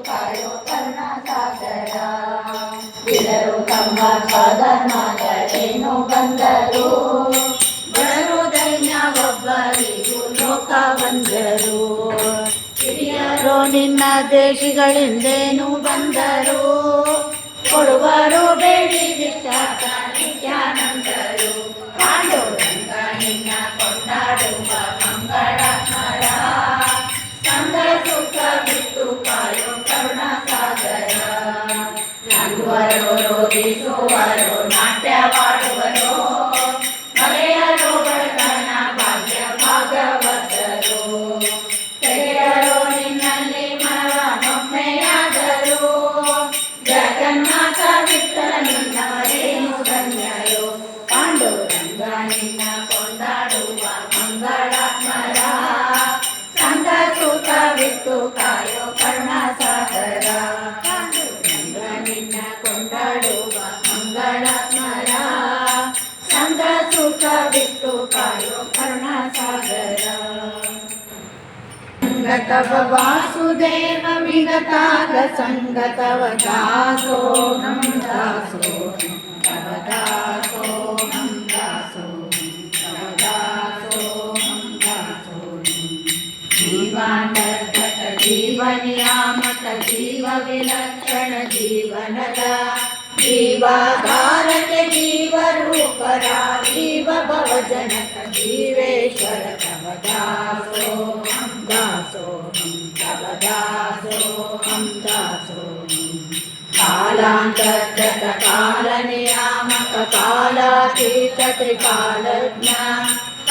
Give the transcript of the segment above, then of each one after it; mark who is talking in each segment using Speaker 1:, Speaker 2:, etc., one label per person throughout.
Speaker 1: ಕಾಯೋ ಕರುಣಾಸಾಗರ. ಬಿಡರು ತಮ್ಮ ಸ್ವಧರ್ಮಗಳೇನು ಬಂದರು, ಬಡರು ದೈನ್ಯ ಒಬ್ಬರಿಗೂ ಲೋಕ ಬಂದರು. ಹಿರಿಯರು ನಿನ್ನ ದೇಶಿಗಳಿಂದೇನು ಬಂದರು, ಕೊಡುವರು ಬೇಡಿ ನಿತ್ಯಾನಂದರು. ಪಾಂಡುರಂಗ ನಿನ್ನ ಕೊಂಡಾಡುವ ಮಂಗಳಮರ, ಸಂಗ ಸುಖ ಬಿಟ್ಟು ಕಾಯೋ ಕರುಣಾಸಾಗರ. ನಗುವರು ರೋಧಿಸುವರು ನಾಟ್ಯವಾಡುವರು, ಮರೆಯರು ಬಡತನ ಭಾಗ್ಯ ಭಾಗವತರು. ತೆಗೆಯರು ನಿನ್ನಲ್ಲಿ ಮನವನ್ನೊಮ್ಮೆಯಾದರು, ಜಗನ್ನಾಥ ವಿಠಲ ನಿನ್ನವರೇನು ಧನ್ಯರು. ಪಾಂಡುರಂಗ ನಿನ್ನ ಕೊಂಡಾಡುವ ಮಂಗಳಾತ್ಮರ, ಸಂಗ ಸುಖ ಬಿಟ್ಟು ಕಾಯೋ ಕರುಣಾಸಾಗರ. ಪಾಂಡುರಂಗ ನಿನ್ನ ಕೊಂಡಾಡುವ ಮಂಗಳಾತ್ಮರ, ಸಂಗ ಸುಖ ಬಿಟ್ಟು ಕಾಯೋ ಕರುಣಾಸಾಗರ. ಸಂಗತವ ವಾಸುದೇವ ವಿಗತಾಗ ಸಂಗತವ ದಾಸೋಹಂ ದಾಸೋಹಂ ತವ ದಾಸೋಹಂ ದಾಸೋಹಂ ತವ ದಾಸೋಹಂ ದಾಸೋಹಂ. ಜೀವಾನರ್ಧಕ ಜೀವನಿಯಾಮಕ ಜೀವ ವಿಲಕ್ಷಣ ಜೀವನದ, ಜೀವಾಧಾರಕ್ಕೆ ಜೀವರೂಪರ ಜೀವ ಭವಜನಕ ಜೀವೇಶ್ವರ. ತವ ದಾಸೋಹಂ ದಾಸೋಹಂ ತವ ದಾಸೋಹಂ ದಾಸೋಹಂ. ಕಾಲಾಂತರ್ಗತ ಕಾಲ ನಿಯಾಮಕ ಕಾಲಾತೀತ ತ್ರಿಕಾಲಜ್ಞ,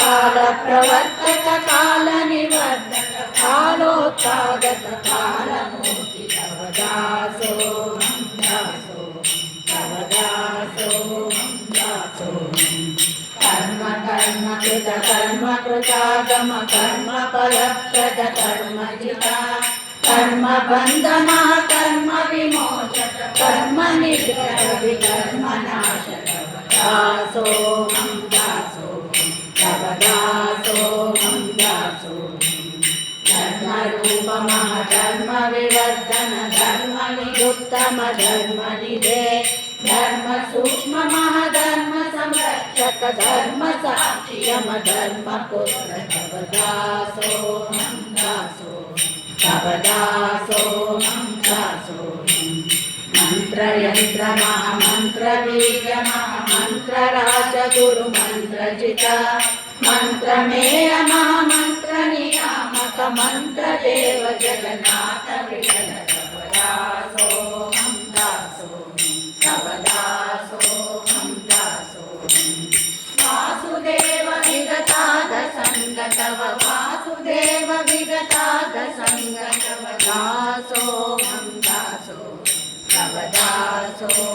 Speaker 1: ಕಾಲ ಪ್ರವರ್ತಕ ಕಾಲ ನಿವರ್ತಕ ಕಾಲೋತ್ಪಾದಕ ಕಾಲಮೂರ್ತಿ. ತವ ದಾಸೋಹಂ ದಾಸೋಹಂ ತವ ದಾಸೋಹಂ ದಾಸೋಹಂ. ಕರ್ಮ ಕರ್ಮ ಕೃತ ಕರ್ಮ ಕೃತಾಗಮ ಕರ್ಮ ಫಲಪ್ರದ ಕರ್ಮಜಿತ, ಕರ್ಮ ಬಂಧನ ಕರ್ಮ ವಿಮೋಚಕ ಕರ್ಮ ನಿಗ್ರಹ ವಿಕರ್ಮ ನಾಶಕ. ದಾಸೋಹಂ ದಾಸೋಹಂ ತವ ದಾಸೋಹಂ ದಾಸೋಹಂ. ಧರ್ಮ ರೂಪ ಮಹಾಧರ್ಮ ವಿವರ್ಧನ ಧರ್ಮ ನಿರುತ್ತಮ ಧರ್ಮ ನಿಧೆ, ಧರ್ಮ ಸೂಕ್ಷ್ಮ ಮಹಾಧರ್ಮ ಸಂರಕ್ಷಕ ಧರ್ಮ ಸಾಕ್ಷಿ ಯಮ ಧರ್ಮ ಪುತ್ರ. ತವ ದಾಸೋಹಂ ದಾಸೋಹಂ ತವ ದಾಸೋಹಂ ದಾಸೋಹಂ. ಮಂತ್ರ ಯಂತ್ರ ಮಹಾಮಂತ್ರ ಬೀಜ ಮಹಾಮಂತ್ರ ರಾಜ ಗುರು ಮಂತ್ರ ಜಿತ, ಮಂತ್ರಮೇಯ ಮಹಾಮಂತ್ರ ನಿಯಾಮಕ ಮಂತ್ರ ದೇವ ಜಗನ್ನಾಥ ವಿಠಲ. ತವ ದಾಸೋಹಂ ದಾಸೋಹಂ ತವ ದಾಸೋಹಂ ದಾಸೋಹಂ. ವಾಸುದೇವ ವಿಗತಾದ ಸಂಗತವ ವಾಸುದೇವ ವಿಗತಾದ ಸಂಗತವ ದಾಸೋಹಂ ದಾಸೋಹಂ ತವ ದಾಸೋಹಂ